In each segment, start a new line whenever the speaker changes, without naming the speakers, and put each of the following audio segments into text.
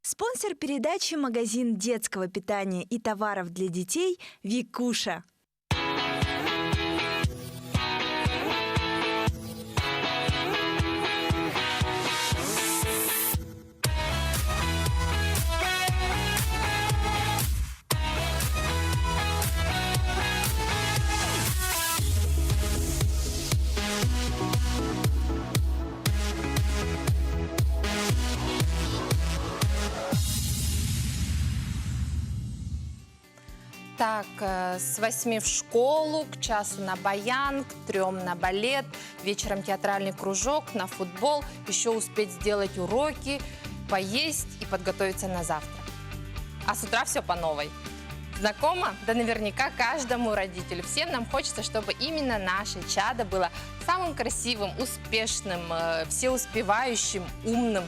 Спонсор передачи – магазин детского питания и товаров для детей «Викуша».
Так, с 8 в школу, к часу на баян, к 3 на балет, вечером театральный кружок, на футбол, еще успеть сделать уроки, поесть и подготовиться на завтрак. А с утра все по новой. Знакомо? Да наверняка каждому родителю. Всем нам хочется, чтобы именно наше чадо было самым красивым, успешным, всеуспевающим, умным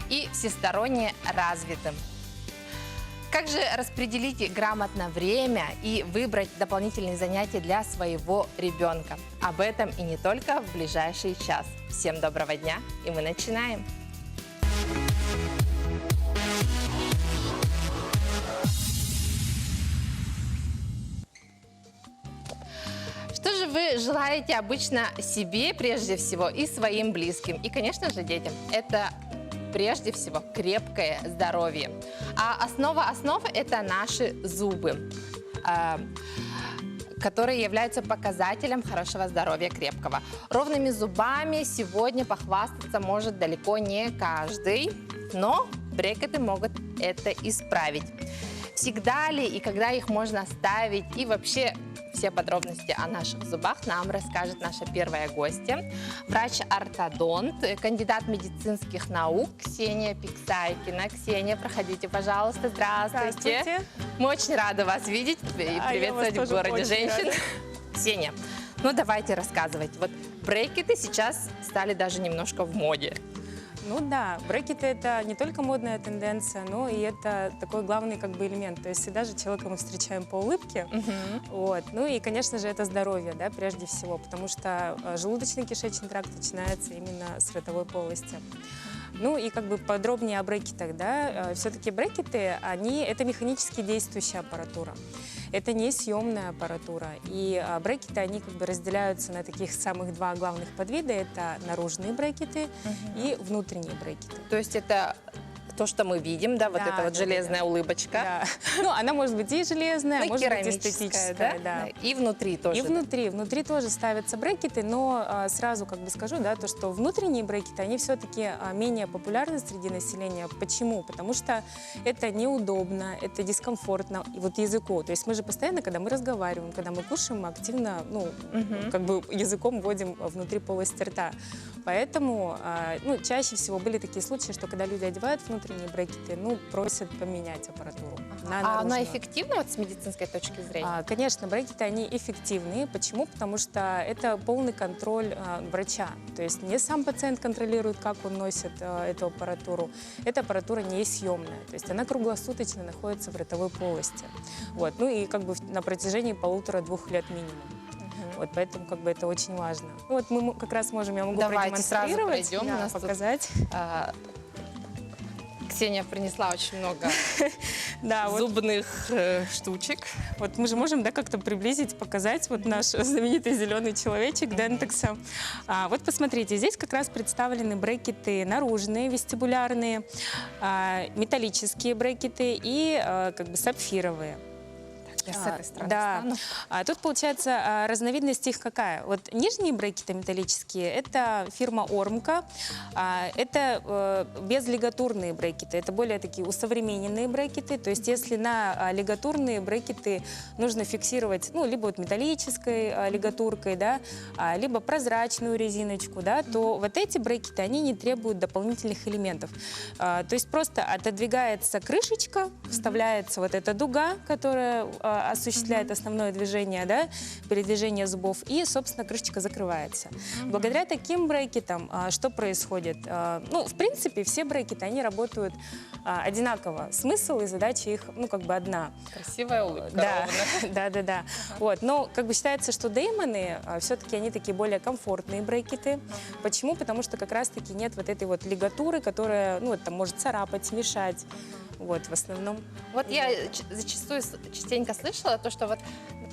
и всесторонне развитым. Как же распределить грамотно время и выбрать дополнительные занятия для своего ребенка? Об этом и не только в ближайший час. Всем доброго дня, и мы начинаем. Что же вы желаете обычно себе прежде всего и своим близким, и, конечно же, детям? Это прежде всего крепкое здоровье. А основа основ – это наши зубы, которые являются показателем хорошего здоровья крепкого. Ровными зубами сегодня похвастаться может далеко не каждый, но брекеты могут это исправить. Всегда ли и когда их можно ставить, и вообще все подробности о наших зубах нам расскажет наша первая гостья, врач-ортодонт, кандидат медицинских наук Ксения Пиксайкина. Ксения, проходите, пожалуйста. Здравствуйте.
Здравствуйте.
Мы очень рады вас видеть и приветствовать в городе женщин. Ксения, ну давайте рассказывать. Вот брекеты сейчас стали даже немножко в моде.
Ну да, брекеты – это не только модная тенденция, но и это такой главный как бы элемент. То есть всегда же человека мы встречаем по улыбке. Вот. Ну и, конечно же, это здоровье, да, прежде всего, потому что желудочно-кишечный тракт начинается именно с ротовой полости. Ну и как бы подробнее о брекетах, да, все-таки брекеты, это механически действующая аппаратура. Это не съемная аппаратура. И брекеты, они как бы разделяются на таких самых два главных подвида. Это наружные брекеты и внутренние брекеты.
То есть это то, что мы видим, да, вот
Да,
эта вот железная улыбочка.
Да. Ну, она может быть и железная,
Ну,
может быть
керамическая,
эстетическая. Да?
И внутри тоже.
И внутри тоже ставятся брекеты, но сразу как бы скажу, да, то, что внутренние брекеты, они все-таки менее популярны среди населения. Почему? Потому что это неудобно, это дискомфортно и вот языку. То есть мы же постоянно, когда мы разговариваем, когда мы кушаем, мы активно, ну, как бы языком вводим внутри полости рта. Поэтому, ну, чаще всего были такие случаи, что когда люди одевают внутренние брекеты, ну, просят поменять аппаратуру.
А она эффективна вот с медицинской точки зрения?
Конечно, брекеты, они эффективны. Почему? Потому что это полный контроль врача. То есть не сам пациент контролирует, как он носит эту аппаратуру. Эта аппаратура неизъемная. То есть она круглосуточно находится в ротовой полости. Вот. Ну и как бы на протяжении 1,5–2 лет минимум. Вот, поэтому как бы это очень важно. Вот мы как раз можем, я могу продемонстрировать,
сразу пройдем,
да, показать.
Ксения принесла очень много зубных штучек.
Вот мы же можем, да, как-то приблизить, показать вот наш знаменитый зеленый человечек Дентекса. Вот посмотрите, здесь как раз представлены брекеты наружные, вестибулярные, металлические брекеты и как бы сапфировые.
Я с этой стороны
да.
стану.
Тут, получается, разновидность их какая? Вот нижние брекеты металлические – это фирма Ормка. Это безлигатурные брекеты. Это более такие усовремененные брекеты. То есть если на лигатурные брекеты нужно фиксировать, ну, либо вот металлической лигатуркой, да, либо прозрачную резиночку, да, то вот эти брекеты, они не требуют дополнительных элементов. То есть просто отодвигается крышечка, вставляется вот эта дуга, которая осуществляет основное движение, да, передвижение зубов, и, собственно, крышечка закрывается. Благодаря таким брекетам что происходит? Ну, в принципе, все брекеты, они работают одинаково. Смысл и задача их, ну, как бы одна.
Красивая улыбка.
Да, да. Вот, но как бы считается, что Деймоны все-таки они такие более комфортные брекеты. Почему? Потому что как раз-таки нет вот этой вот лигатуры, которая, ну, там может царапать, мешать. Вот, в основном.
Вот я зачастую частенько слышала то, что вот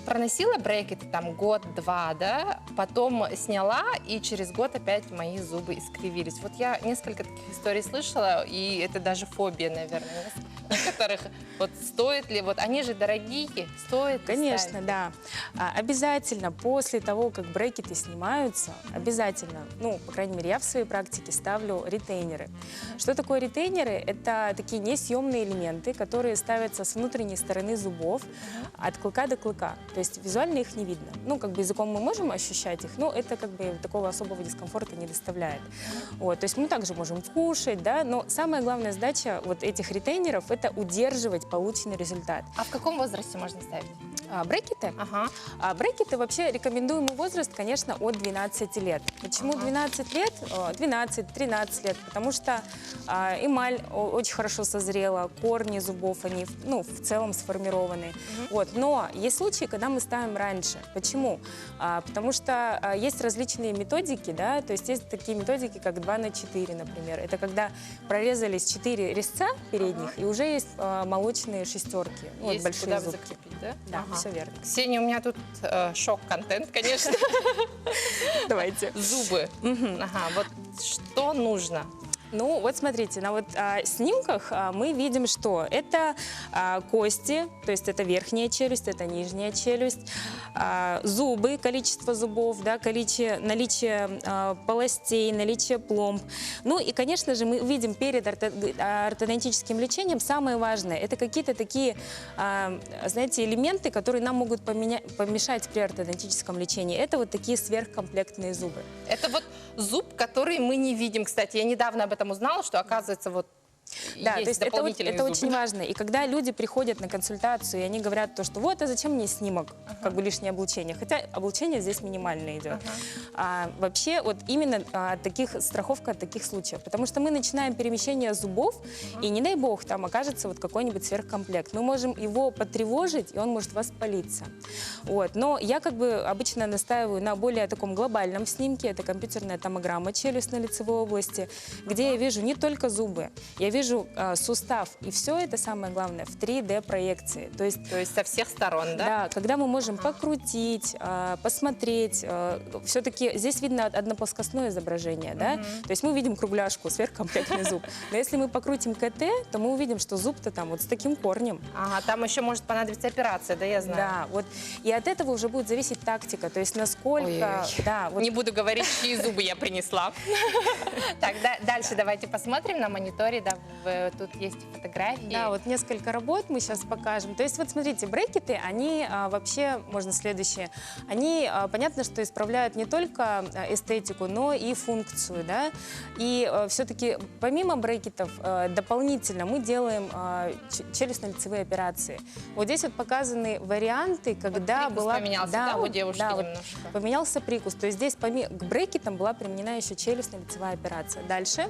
проносила брекеты там год-два, да, потом сняла, и через год опять мои зубы искривились. Вот я несколько таких историй слышала, и это даже фобия, наверное, некоторых. Вот стоит ли, вот они же дорогие, стоит ли
Конечно,
ставить?
да. Обязательно после того, как брекеты снимаются, обязательно, ну, по крайней мере, я в своей практике ставлю ретейнеры. Что такое ретейнеры? Это такие несъемные элементы, которые ставятся с внутренней стороны зубов от клыка до клыка. То есть визуально их не видно. Ну, как бы языком мы можем ощущать их, но это как бы такого особого дискомфорта не доставляет. Вот, то есть мы также можем кушать, да, но самая главная задача вот этих ретейнеров – это удерживать полученный результат.
А в каком возрасте можно ставить?
Брекеты?
Ага.
Брекеты вообще рекомендуемый возраст, конечно, от 12 лет. Почему 12 лет? 12-13 лет, потому что эмаль очень хорошо созрела, корни зубов, они ну, в целом сформированы. Вот. Но есть случаи, когда мы ставим раньше. Почему? Потому что есть различные методики, да, то есть есть такие методики, как 2×4, например. Это когда прорезались 4 резца передних, и уже есть молочные шестерки, ну, вот
Есть
большие
куда
зубки.
закрепить, да?
Да,
Ага.
все верно.
Ксения, у меня тут шок-контент, конечно.
Давайте.
Зубы. Ага, вот что нужно?
Ну, вот смотрите, на вот снимках мы видим, что это кости, то есть это верхняя челюсть, это нижняя челюсть, зубы, количество зубов, да, наличие полостей, наличие пломб. Ну и, конечно же, мы видим перед ортодонтическим лечением самое важное – это какие-то такие, знаете, элементы, которые нам могут помешать при ортодонтическом лечении. Это вот такие сверхкомплектные зубы.
Это вот зуб, который мы не видим, кстати. Я недавно об этом узнала, что, оказывается, вот
Да,
есть
то есть это
дополнительные зубы.
очень важно. И когда люди приходят на консультацию, и они говорят то, что вот, а зачем мне снимок, как бы лишнее облучение? Хотя облучение здесь минимально идет. Вообще, вот именно страховка от таких случаев. Потому что мы начинаем перемещение зубов, и не дай бог, там окажется вот какой-нибудь сверхкомплект. Мы можем его потревожить, и он может воспалиться. Вот. Но я как бы обычно настаиваю на более таком глобальном снимке. Это компьютерная томограмма челюстно-лицевой области, где я вижу не только зубы, я вижу сустав. И все это, самое главное, в 3D-проекции. То есть
со всех сторон, да?
да, когда мы можем покрутить, посмотреть, все-таки здесь видно одноплоскостное изображение, да? То есть мы видим кругляшку, сверхкомплектный зуб. Но если мы покрутим КТ, то мы увидим, что зуб-то там вот с таким корнем.
Ага, там еще может понадобиться операция, да, я знаю.
Да, вот. И от этого уже будет зависеть тактика, то есть насколько...
Ой-ой-ой.
Да, вот.
Не буду говорить, чьи зубы я принесла. Так, дальше давайте посмотрим на мониторе. Да, тут есть фотографии.
Да, вот несколько работ мы сейчас покажем. То есть вот смотрите, брекеты, они вообще, можно следующее, они, понятно, что исправляют не только эстетику, но и функцию, да. И все-таки помимо брекетов дополнительно мы делаем челюстно-лицевые операции. Вот здесь вот показаны варианты, когда
прикус
была...
поменялся, да, у девушки
да, вот
немножко?
поменялся прикус. То есть здесь к брекетам была применена еще челюстно-лицевая операция. Дальше.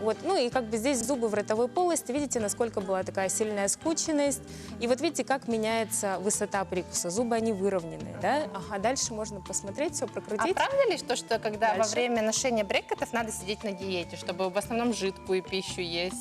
Вот, ну и как бы здесь зубы в ротовой полости, видите, насколько была такая сильная скученность. И вот видите, как меняется высота прикуса. Зубы, они выровнены, да? Ага, дальше можно посмотреть, все
А
прокрутить.
правда ли, что когда во
Дальше.
время ношения брекетов надо сидеть на диете, чтобы в основном жидкую пищу есть?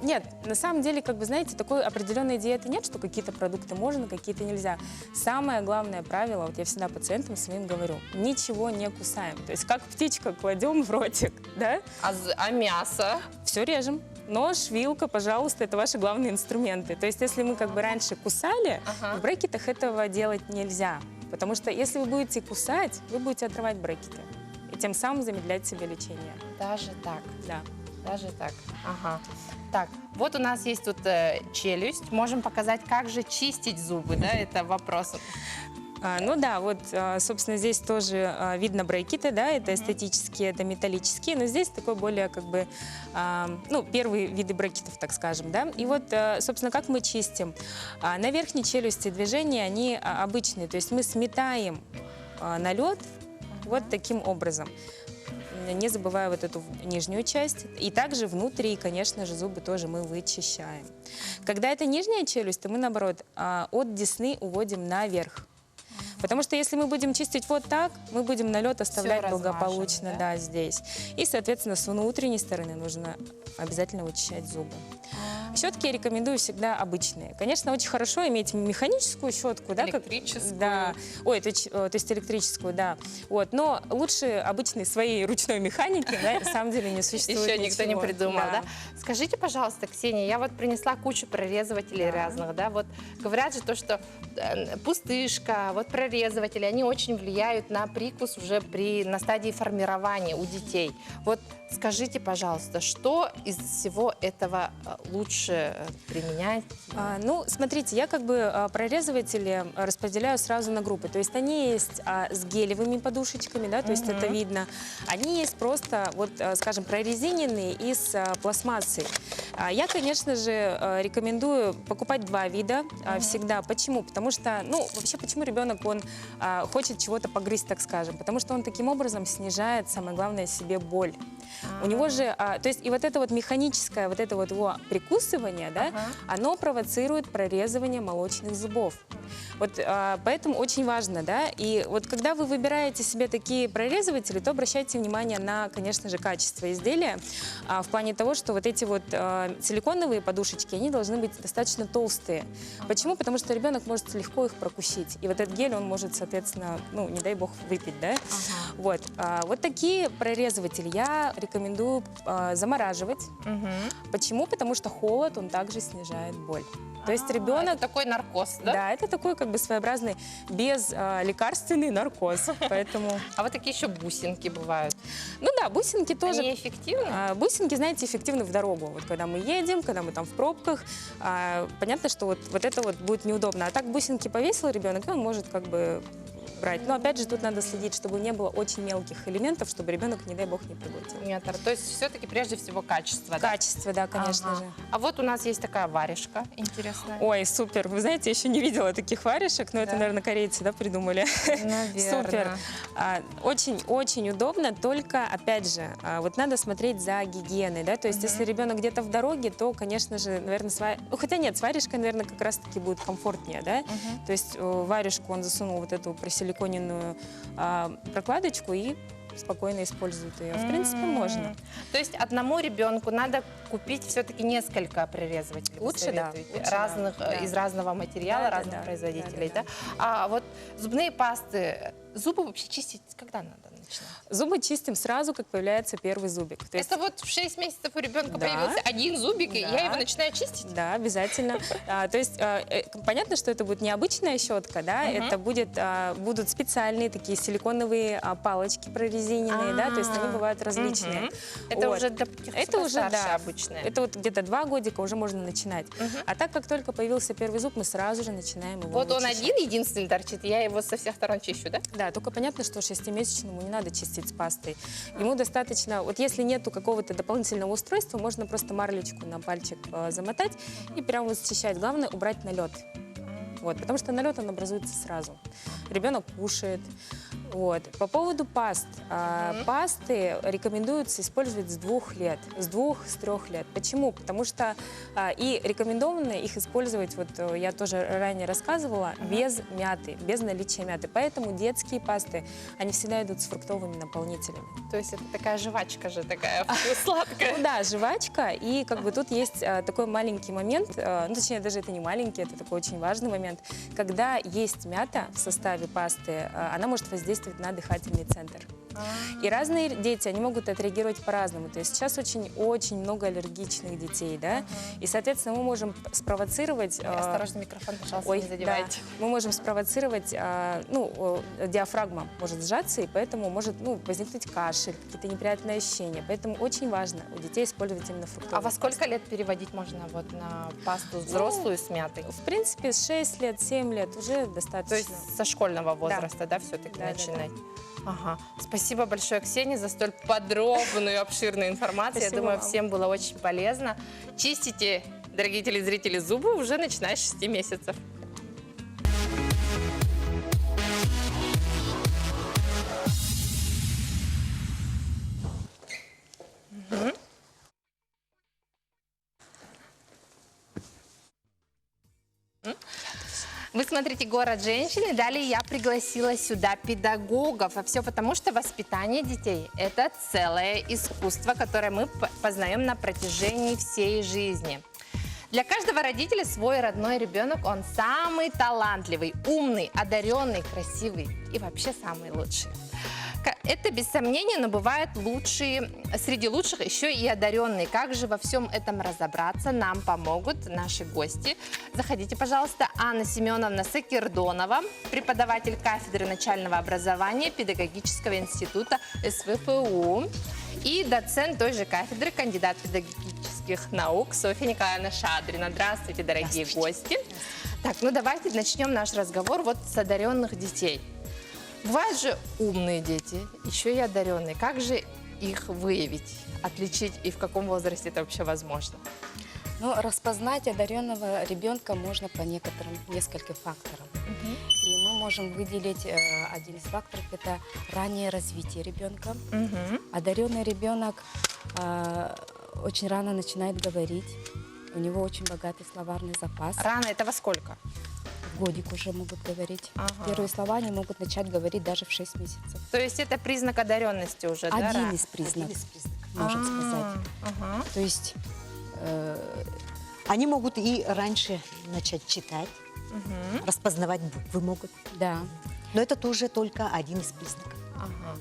Нет, на самом деле, как бы, знаете, такой определенной диеты нет, что какие-то продукты можно, какие-то нельзя. Самое главное правило, вот я всегда пациентам своим говорю, ничего не кусаем. То есть как птичка кладем в ротик, да?
А мясо?
Все режем. Нож, вилка, пожалуйста, это ваши главные инструменты. То есть если мы как бы раньше кусали, в брекетах этого делать нельзя. Потому что если вы будете кусать, вы будете отрывать брекеты. И тем самым замедлять себе лечение.
Даже так?
Да.
Даже так. Ага. Так, вот у нас есть тут челюсть. Можем показать, как же чистить зубы, да? Это вопрос.
Ну да, вот, собственно, здесь тоже видно брекеты, да, это эстетические, это металлические, но здесь такой более, как бы, ну, первые виды брекетов, так скажем, да. И вот, собственно, как мы чистим? На верхней челюсти движения, они обычные, то есть мы сметаем налет вот таким образом, не забывая вот эту нижнюю часть. И также внутри, конечно же, зубы тоже мы вычищаем. Когда это нижняя челюсть, то мы, наоборот, от десны уводим наверх. Потому что если мы будем чистить вот так, мы будем налет оставлять
размажем,
благополучно,
да?
да, здесь. И, соответственно, с внутренней стороны нужно обязательно вычищать зубы. Щетки я рекомендую всегда обычные. Конечно, очень хорошо иметь механическую щетку, да,
Электрическую.
да. Ой, то есть электрическую, да. Вот, но лучше обычной своей ручной механики, да, на самом деле не существует.
Еще никто не
ничего.
придумал, да? Скажите, пожалуйста, Ксения, я вот принесла кучу прорезывателей разных, да, вот говорят же то, что пустышка, вот прорезыватели, они очень влияют на прикус уже на стадии формирования у детей. Вот скажите, пожалуйста, что из всего этого лучше применять?
Ну, смотрите, я как бы прорезыватели распределяю сразу на группы. То есть они есть с гелевыми подушечками, да, то есть это видно. Они есть просто, вот, скажем, прорезиненные из пластмассы. Я, конечно же, рекомендую покупать два вида всегда. Почему? Потому что, ну, вообще, почему ребенок, он хочет чего-то погрызть, так скажем? Потому что он таким образом снижает, самое главное, себе боль. У него же, то есть и вот это вот механическое, вот это вот его прикусывание, да, оно провоцирует прорезывание молочных зубов. Вот поэтому очень важно, да, и вот когда вы выбираете себе такие прорезыватели, то обращайте внимание на, конечно же, качество изделия, в плане того, что вот эти вот силиконовые подушечки, они должны быть достаточно толстые. Почему? Потому что ребенок может легко их прокусить, и вот этот гель он может, соответственно, ну, не дай бог, выпить, да. Вот, вот такие прорезыватели я рекомендую замораживать. Почему? Потому что холод, он также снижает боль. То есть ребенок...
Это такой наркоз, да?
Да, это такой как бы своеобразный безлекарственный наркоз, поэтому...
А вот такие еще бусинки бывают.
Ну да, бусинки тоже...
Они эффективны?
Бусинки, знаете, эффективны в дорогу. Вот когда мы едем, когда мы там в пробках, понятно, что вот это вот будет неудобно. А так бусинки повесил ребенок, и он может как бы брать. Но опять же, тут надо следить, чтобы не было очень мелких элементов, чтобы ребенок, не дай бог, не проглотил.
Нет, то есть все-таки прежде всего качество, да?
Качество, да, конечно же.
А вот у нас есть такая варежка интересная.
Ой, супер. Вы знаете, я еще не видела таких варежек, но это, наверное, корейцы, да, придумали.
Наверное.
Супер. Очень-очень удобно, только, опять же, вот надо смотреть за гигиеной, да, то есть если ребенок где-то в дороге, то, конечно же, наверное, ну, хотя нет, с варежкой, наверное, как раз-таки будет комфортнее, да, то есть варежку он засунул вот эту просиликоненную прокладочку и спокойно использует ее. В принципе, можно.
То есть одному ребенку надо купить все-таки несколько прорезывателей.
Лучше, да.
Разных,
Да.
из разного материала,
Да, да,
разных
да.
производителей,
Да,
да?
да,
А вот зубные пасты, зубы вообще чистить когда надо начинать?
Зубы чистим сразу, как появляется первый зубик. То есть,
Это вот в 6 месяцев у ребенка
Да.
появился один зубик, и
Да.
я его начинаю чистить?
да, обязательно. То есть понятно, что это будет не обычная щетка, да, это будут специальные такие силиконовые палочки прорезиненные, да, то есть они бывают различные.
Это
Вот.
уже для таких
Это уже,
постарше
да,
обычные.
это вот где-то 2 годика уже можно начинать. А так как только появился первый зуб, мы сразу же начинаем его
Вот он
вычищать.
один единственный торчит, я его со всех сторон чищу, да?
Да, только понятно, что 6-месячному не надо чистить с пастой. Ему достаточно, вот если нету какого-то дополнительного устройства, можно просто марлечку на пальчик замотать и прямо вот счищать. Главное убрать налет. Вот, потому что налет он образуется сразу. Ребенок кушает. Вот. По поводу паст. Пасты рекомендуется использовать с 2 лет, с 2-3 лет. Почему? Потому что и рекомендовано их использовать, вот я тоже ранее рассказывала, без мяты, без наличия мяты. Поэтому детские пасты, они всегда идут с фруктовыми наполнителями.
То есть это такая жвачка же, такая сладкая.
Ну да, жвачка, и как бы тут есть такой маленький момент, ну точнее даже это не маленький, это такой очень важный момент, когда есть мята в составе пасты, она может воздействовать на дыхательный центр. И разные дети, они могут отреагировать по-разному. То есть сейчас очень много аллергичных детей, да, и, соответственно, мы можем спровоцировать...
Осторожно, микрофон, пожалуйста,
Ой,
не задевайте.
да. Мы можем спровоцировать, ну, диафрагма может сжаться, и поэтому может, ну, возникнуть кашель, какие-то неприятные ощущения. Поэтому очень важно у детей использовать именно фруктовые
А во сколько лет переводить можно вот на пасту взрослую с мятой?
В принципе, с 6 лет, 7 лет уже достаточно.
То есть со школьного возраста, да, все-таки
Да, да,
начинать? Ага. Спасибо большое, Ксения, за столь подробную и обширную информацию.
Спасибо
Я думаю,
вам.
всем было очень полезно. Чистите, дорогие телезрители, зубы уже начиная с 6 месяцев. Вы смотрите «Город женщины». Далее я пригласила сюда педагогов. А все потому, что воспитание детей – это целое искусство, которое мы познаем на протяжении всей жизни. Для каждого родителя свой родной ребенок, он самый талантливый, умный, одаренный, красивый и вообще самый лучший. Это без сомнения, но бывают лучшие, среди лучших еще и одаренные. Как же во всем этом разобраться, нам помогут наши гости. Заходите, пожалуйста. Анна Семеновна Сакердонова, преподаватель кафедры начального образования Педагогического института СВПУ. И доцент той же кафедры, кандидат педагогических наук Софья Николаевна Шадрина. Здравствуйте, дорогие гости. Так, ну давайте начнем наш разговор вот с одаренных детей. Бывают же умные дети, еще и одаренные. Как же их выявить, отличить и в каком возрасте это вообще возможно?
Ну, распознать одаренного ребенка можно по нескольким факторам. И мы можем выделить один из факторов – это раннее развитие ребенка. Одаренный ребенок очень рано начинает говорить, у него очень богатый словарный запас.
Рано это во сколько?
В годик уже могут говорить.
Ага.
Первые слова они могут начать говорить даже в 6 месяцев.
То есть это признак одаренности уже, да?
Один из признаков, можно сказать.
Ага.
То есть
Они могут и раньше начать читать, распознавать буквы могут.
да.
Но это тоже только один из признаков.
Ага.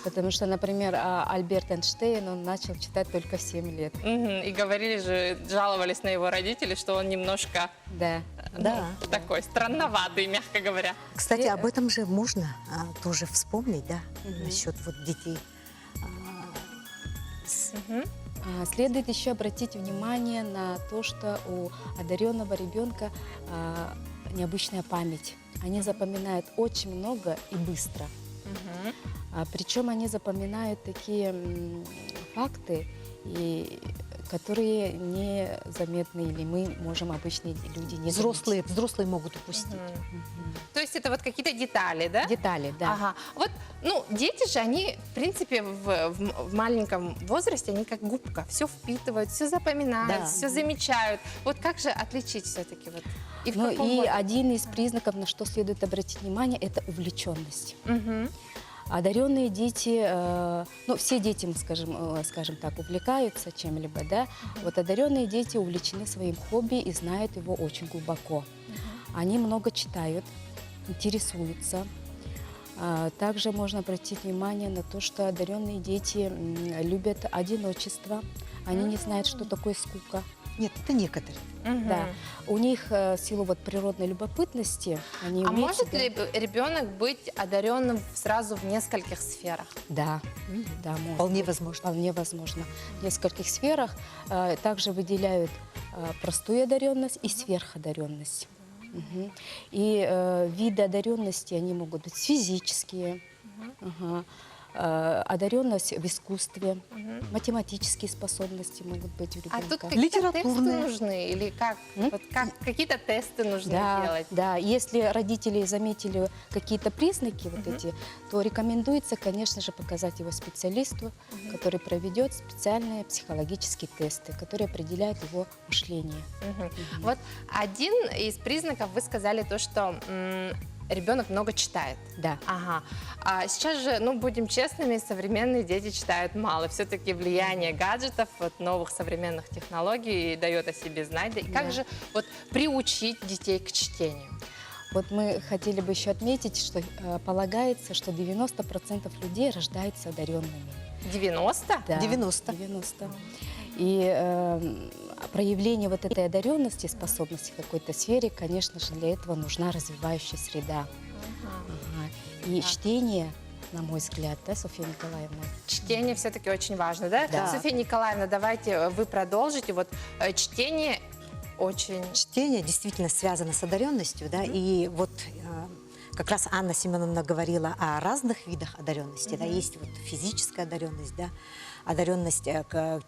Потому что, например, Альберт Эйнштейн, он начал читать только в 7 лет.
И говорили же, жаловались на его родителей, что он немножко
Да.
Да.
такой странноватый, мягко говоря.
Кстати, об этом же можно тоже вспомнить, да, насчет вот детей.
Следует еще обратить внимание на то, что у одаренного ребенка необычная память. Они запоминают очень много и быстро. Причем они запоминают такие факты, которые незаметны, или мы можем, обычные люди, не заметить.
Взрослые могут упустить.
То есть это вот какие-то детали, да?
Детали, да.
Ага. Вот, ну, дети же, они, в принципе, в маленьком возрасте, они как губка, все впитывают, все запоминают,
Да.
все замечают. Вот как же отличить все-таки вот? И в
Ну
каком
и
возрасте?
один из признаков, на что следует обратить внимание, это увлеченность.
Мгм.
Одаренные дети, ну все дети, мы скажем так, увлекаются чем-либо, да. Вот одаренные дети увлечены своим хобби и знают его очень глубоко. Они много читают, интересуются. Также можно обратить внимание на то, что одаренные дети любят одиночество. Они не знают, что такое скука.
Нет, это некоторые.
Мгм.
Да. У них в силу вот природной любопытности они
А
умеют
может
себя-
ли ребенок быть одаренным сразу в нескольких сферах?
Да, да, можно.
Вполне возможно.
Вполне возможно. В нескольких сферах также выделяют простую одаренность и сверходаренность. Мгм. И виды одаренности, они могут быть физические, одаренность в искусстве, математические способности могут быть у
А
ребенка.
тут какие-то тесты
Литературные.
нужны? Или как? Вот как какие-то тесты нужно
Да,
делать?
да, если родители заметили какие-то признаки вот эти, то рекомендуется, конечно же, показать его специалисту, который проведет специальные психологические тесты, которые определяют его мышление.
Мгм. Вот один из признаков, вы сказали то, что ребенок много читает.
Да.
Ага. А сейчас же, ну, будем честными, современные дети читают мало. Все-таки влияние гаджетов, вот, новых современных технологий дает о себе знать. Да. И как
Да.
же вот приучить детей к чтению?
Вот мы хотели бы еще отметить, что полагается, что 90% людей рождаются одаренными.
90?
Да,
90.
90. И проявление вот этой одаренности, способности в какой-то сфере, конечно же, для этого нужна развивающая среда. Ага. И чтение, на мой взгляд, да, Софья Николаевна?
Чтение все-таки очень важно, да?
Да.
Софья Николаевна, давайте вы продолжите. Вот чтение очень...
Чтение действительно связано с одаренностью, да, и вот как раз Анна Семеновна говорила о разных видах одаренности, да, есть вот физическая одаренность, да, одаренность к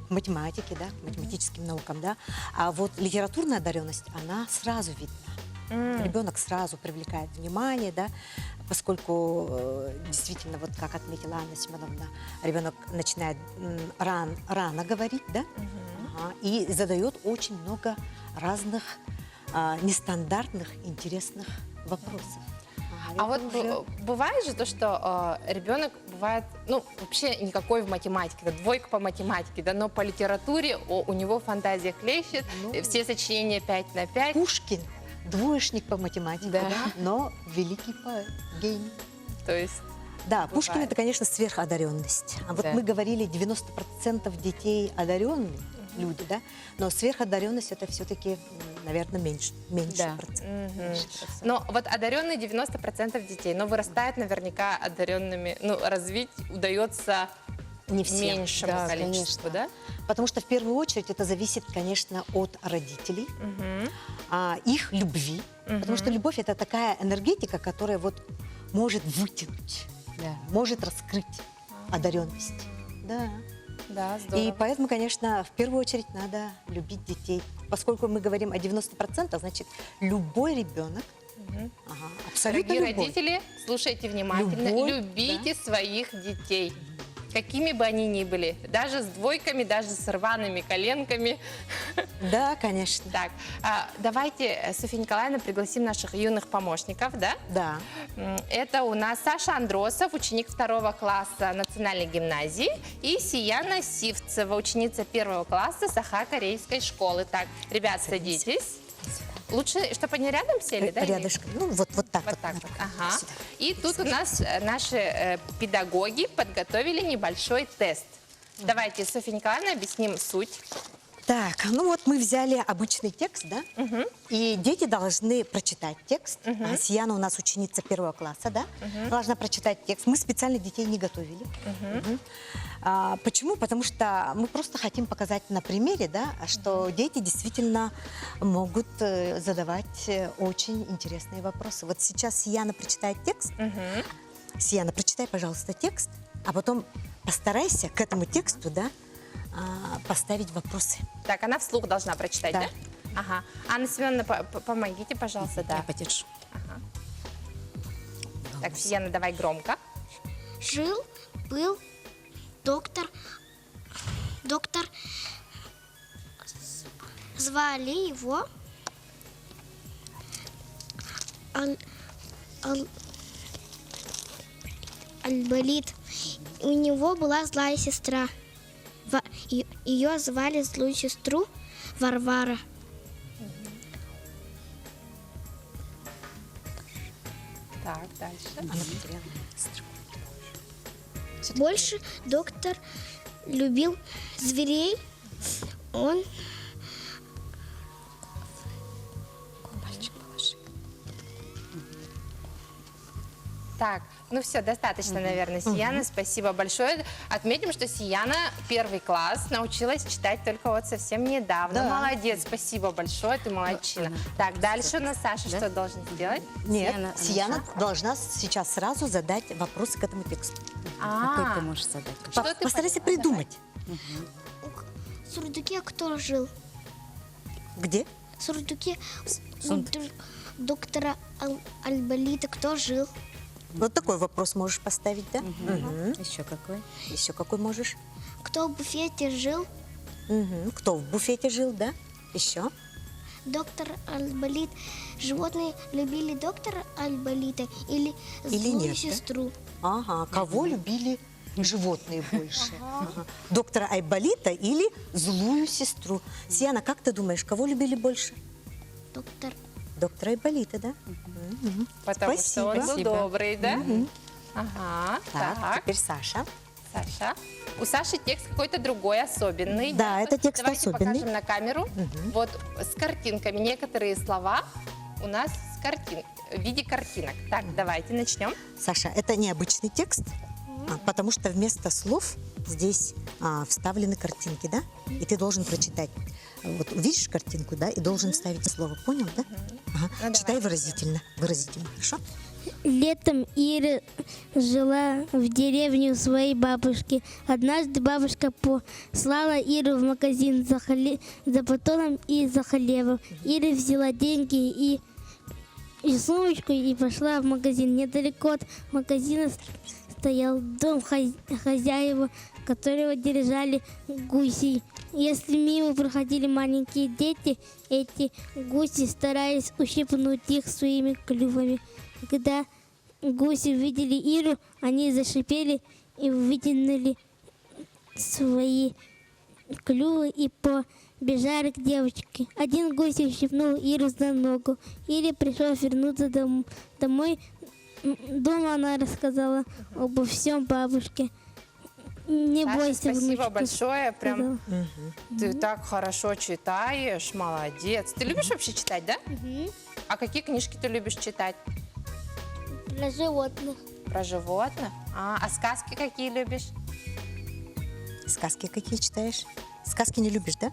математике, да, к математическим наукам, да, а вот литературная одаренность, она сразу видна. Ребенок сразу привлекает внимание, да, поскольку действительно, вот как отметила Анна Семеновна, ребенок начинает рано говорить, да, и задает очень много разных нестандартных, интересных вопросов.
А
Это
вот
уже-
бывает же то, что ребенок бывает, ну, вообще никакой в математике, да, двойка по математике, да, но по литературе у него фантазия хлещет, все сочинения 5 на 5.
Пушкин, двоечник по математике,
Да.
да, но великий поэт, гений.
То есть,
Да, Пушкин
Бывает.
это, конечно, сверходаренность. А вот
Да.
мы говорили, 90% детей одаренные люди, да, но сверходаренность это все-таки, наверное, меньше
Да.
процент.
но вот одаренные 90% детей, но вырастают наверняка одаренными, ну, развить удается
Не всем.
меньшему
Да,
количеству,
конечно.
да?
Потому что в первую очередь это зависит, конечно, от родителей, их любви. Потому что любовь это такая энергетика, которая вот может вытянуть,
Да.
может раскрыть одаренность. Да.
Да, здорово.
И поэтому, конечно, в первую очередь надо любить детей. Поскольку мы говорим о 90%, значит, любой ребенок, абсолютно
Дорогие
любой.
родители, слушайте внимательно.
Любой,
Любите своих детей. Какими бы они ни были. Даже с двойками, даже с рваными коленками.
Да, конечно.
Так, давайте, Софья Николаевна, пригласим наших юных помощников, да?
Да.
Это у нас Саша Андросов, ученик 2 класса Национальной гимназии, и Сияна Сивцева, ученица 1 класса Саха-Корейской школы. Так, ребят, садитесь. Лучше, чтобы они рядом сели, да? или-
Рядышком. Ну, вот так
Вот так вот,
вот.
ага.
Сюда.
И тут у нас наши педагоги подготовили небольшой тест. Давайте, Софья Николаевна, объясним суть.
Так, ну вот мы взяли обычный текст, да? И дети должны прочитать текст. Сияна у нас ученица 1 класса, да? Должна прочитать текст. Мы специально детей не готовили. Почему? Потому что мы просто хотим показать на примере, да, что дети действительно могут задавать очень интересные вопросы. Вот сейчас Сияна прочитает текст. Сияна, прочитай, пожалуйста, текст, а потом постарайся к этому тексту, да, поставить вопросы.
Так, она вслух должна прочитать, да?
Да.
Ага. Анна Семеновна, помогите, пожалуйста, да.
Я подержу.
Так, Сияна, давай громко.
Жил-был доктор. Звали его Альболит. У него была злая сестра. Ее звали злую сестру Варвара.
Так, дальше.
Она потеряла строчку.
Больше доктор любил зверей. Он
Пальчик положи.
Так, ну все, достаточно, наверное, Сияна. Спасибо большое. Отметим, что Сияна 1 класс научилась читать только вот совсем недавно.
Да.
Молодец, спасибо большое, ты молодчина. Так, дальше у нас Саша что должен сделать?
Нет,
Сияна,
Сияна должна сейчас сразу задать вопросы к этому тексту.
Какой ты можешь задать?
Что ты
Постарайся
поняла?
придумать.
в сундуке кто жил?
Где?
В сундуке доктора Альболита кто жил?
Вот такой вопрос можешь поставить, да?
Еще какой?
Еще какой можешь?
Кто в буфете жил?
Кто в буфете жил, да? Еще?
Доктор Альболит. Животные любили доктора Альболита или злую
нет, да?
сестру?
Ага. Кого любили животные больше? Ага. Доктора Айболита или злую сестру? Сияна, как ты думаешь, кого любили больше?
Доктор.
Доктора Айболита, да?
Потому что он был
Спасибо.
добрый, да? Ага,
Так,
так.
теперь Саша.
Саша. У Саши текст какой-то другой, особенный.
Да, это текст
Давайте
особенный.
покажем на камеру. Вот с картинками. Некоторые слова у нас в виде картинок. Так, давайте начнем.
Саша, это необычный текст, потому что вместо слов здесь вставлены картинки, да? И ты должен прочитать. Вот видишь картинку, да, и должен вставить слово. Понял, да? Ага.
Ну,
Читай
давай.
выразительно. Выразительно, хорошо?
Летом Ира жила в деревне у своей бабушки. Однажды бабушка послала Иру в магазин за батоном и за хлебом. Ира взяла деньги и сумочку и пошла в магазин. Недалеко от магазина стоял дом хозяева, которого держали гусей. если мимо проходили маленькие дети, эти гуси старались ущипнуть их своими клювами. Когда гуси увидели Иру, они зашипели и вытянули свои клювы и побежали к девочке. Один гусь ущипнул Иру за ногу. Ире пришлось вернуться домой. Дома она рассказала обо всем бабушке. Не
Саша,
бойся,
спасибо
внучка,
большое. Прям
сказала.
ты так хорошо читаешь, молодец. Ты любишь вообще читать, да? А какие книжки ты любишь читать?
Про животных.
Про животных? А сказки какие любишь?
Сказки какие читаешь? Сказки не любишь, да?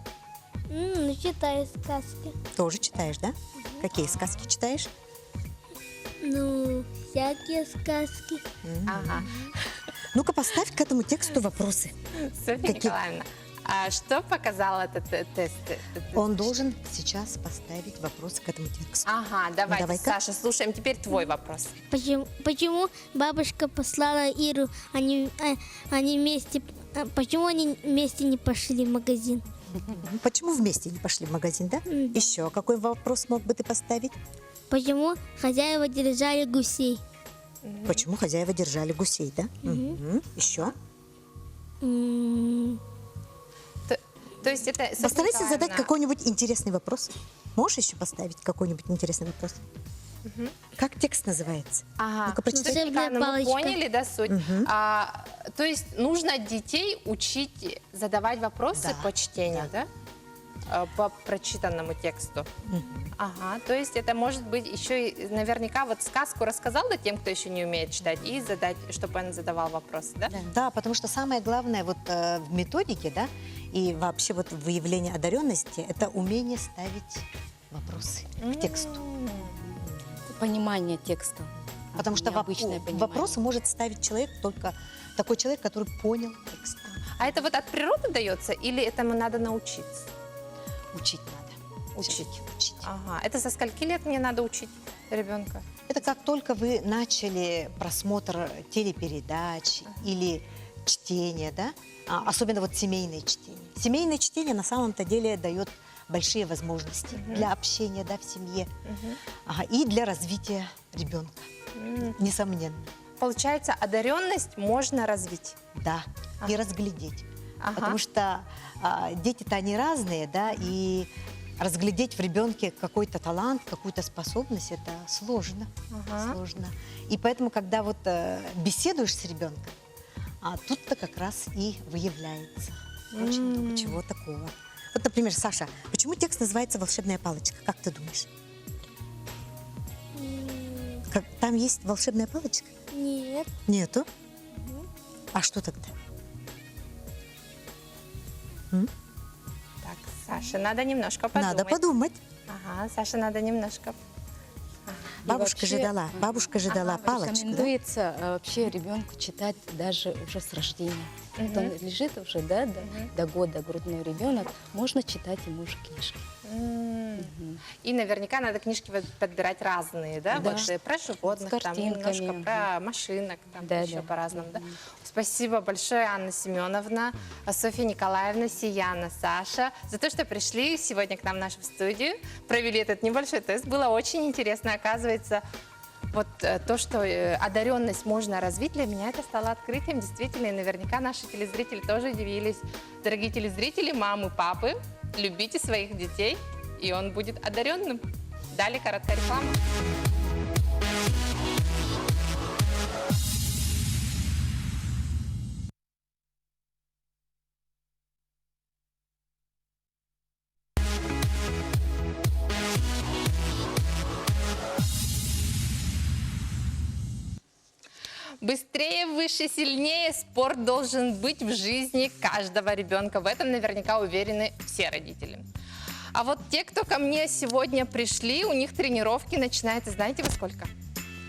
Ну, читаю сказки.
Тоже читаешь, да? Какие сказки читаешь?
Ну, всякие сказки.
Ага.
Ну-ка, поставь к этому тексту вопросы.
Софья
Какие?
Николаевна, а что показал этот тест?
Он должен сейчас поставить вопросы к этому тексту.
Ага, давайте,
давай-ка.
Саша, слушаем теперь твой вопрос.
Почему бабушка послала Иру, они вместе... Почему они вместе не пошли в магазин?
Почему вместе не пошли в магазин, да? Еще какой вопрос мог бы ты поставить?
Почему хозяева держали гусей?
Почему хозяева держали гусей, да? Еще?
То есть это... Софья
Постарайся задать
Николаевна,
какой-нибудь интересный вопрос. Можешь еще поставить какой-нибудь интересный вопрос? Как текст называется?
Ага.
Ну-ка, прочитай.
Софья Николаевна, мы
палочка.
поняли, да, суть? То есть нужно детей учить задавать вопросы
Да,
по чтению, да? По прочитанному тексту. Ага, то есть это может быть еще и наверняка вот сказку рассказал да, тем, кто еще не умеет читать, и задать, чтобы он задавал вопросы, да?
Да, потому что самое главное вот в методике, да, и вообще вот в выявлении одаренности, это умение ставить вопросы к тексту.
Понимание текста.
Потому что
Необычное понимание.
вопросы может ставить человек только такой человек, который понял текст.
А это вот от природы дается или этому надо научиться?
Учить надо.
Учить.
Всё-таки учить.
Ага, это со скольки лет мне надо учить ребенка?
Это как только вы начали просмотр телепередач или чтение, да, особенно вот семейное чтение. Семейное чтение на самом-то деле дает большие возможности для общения, да, в семье, и для развития ребенка, несомненно,
Получается, одаренность можно развить.
да, и разглядеть.
Ага.
Потому что дети-то они разные, да, и разглядеть в ребенке какой-то талант, какую-то способность, это сложно, сложно. И поэтому, когда вот беседуешь с ребенком, тут-то как раз и выявляется очень много чего такого. Вот, например, Саша, почему текст называется «Волшебная палочка»? Как ты думаешь? Там есть волшебная палочка?
Нет.
Нету? А что тогда?
Так, Саше надо немножко подумать.
Надо подумать.
Ага, Саше надо немножко.
Бабушка же
вообще,
дала, палочку. Да?
Рекомендуется вообще ребенку читать даже уже с рождения. Вот он лежит уже, да, до года грудной ребенок, можно читать ему уже книжки.
И наверняка надо книжки подбирать разные, да?
Да.
Вот про животных,
С
там
картинками.
немножко про машинок, там
Да,
еще
да.
по-разному, да? Спасибо большое, Анна Семеновна, Софья Николаевна, Сияна, Саша, за то, что пришли сегодня к нам в нашу студию, провели этот небольшой тест. Было очень интересно, оказывается, вот то, что одаренность можно развить, для меня это стало открытием. Действительно, и наверняка наши телезрители тоже удивились. Дорогие телезрители, мамы, папы, любите своих детей, и он будет одаренным. Далее короткая реклама. Быстрее, выше, сильнее спорт должен быть в жизни каждого ребенка. В этом наверняка уверены все родители. А вот те, кто ко мне сегодня пришли, у них тренировки начинаются, знаете, во сколько?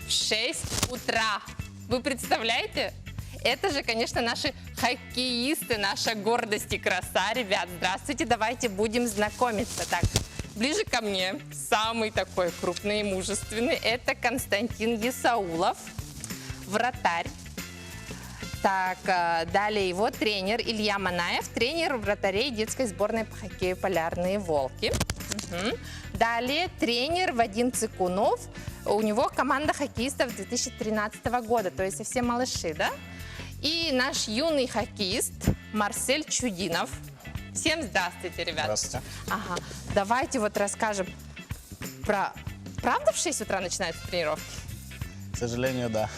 В 6 утра. Вы представляете? Это же, конечно, наши хоккеисты, наша гордость и краса. Ребят, здравствуйте, давайте будем знакомиться. Так, ближе ко мне, самый такой крупный и мужественный, это Константин Есаулов, вратарь. Так, далее его тренер Илья Манаев, тренер вратарей детской сборной по хоккею «Полярные волки». Мгм. Далее тренер Вадим Цикунов. У него команда хоккеистов 2013 года, то есть совсем малыши, да? И наш юный хоккеист Марсель Чудинов. Всем здравствуйте, ребят.
Здравствуйте.
Ага. Давайте вот расскажем про... Правда в 6 утра начинаются тренировки?
К сожалению, да.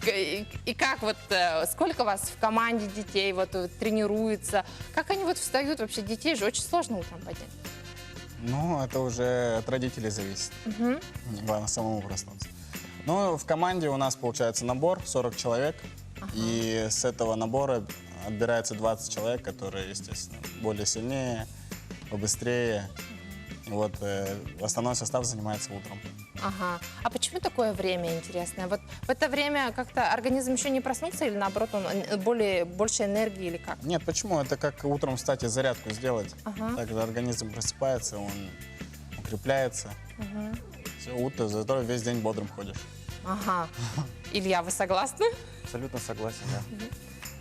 И как вот, сколько у вас в команде детей вот тренируется? Как они вот встают вообще? Детей же очень сложно утром поднять.
Ну, это уже от родителей зависит. Главное, самому проснуться. Ну, в команде у нас получается набор 40 человек. И с этого набора отбирается 20 человек, которые, естественно, более сильнее, побыстрее. Вот основной состав занимается утром.
Ага. А почему такое время интересное? Вот в это время как-то организм еще не проснулся или наоборот он больше энергии или как?
Нет, почему? Это как утром встать и зарядку сделать.
Ага.
Так, когда организм просыпается, он укрепляется. Все, утро, зато весь день бодрым ходишь.
Ага. Илья, вы согласны?
Абсолютно согласен, да.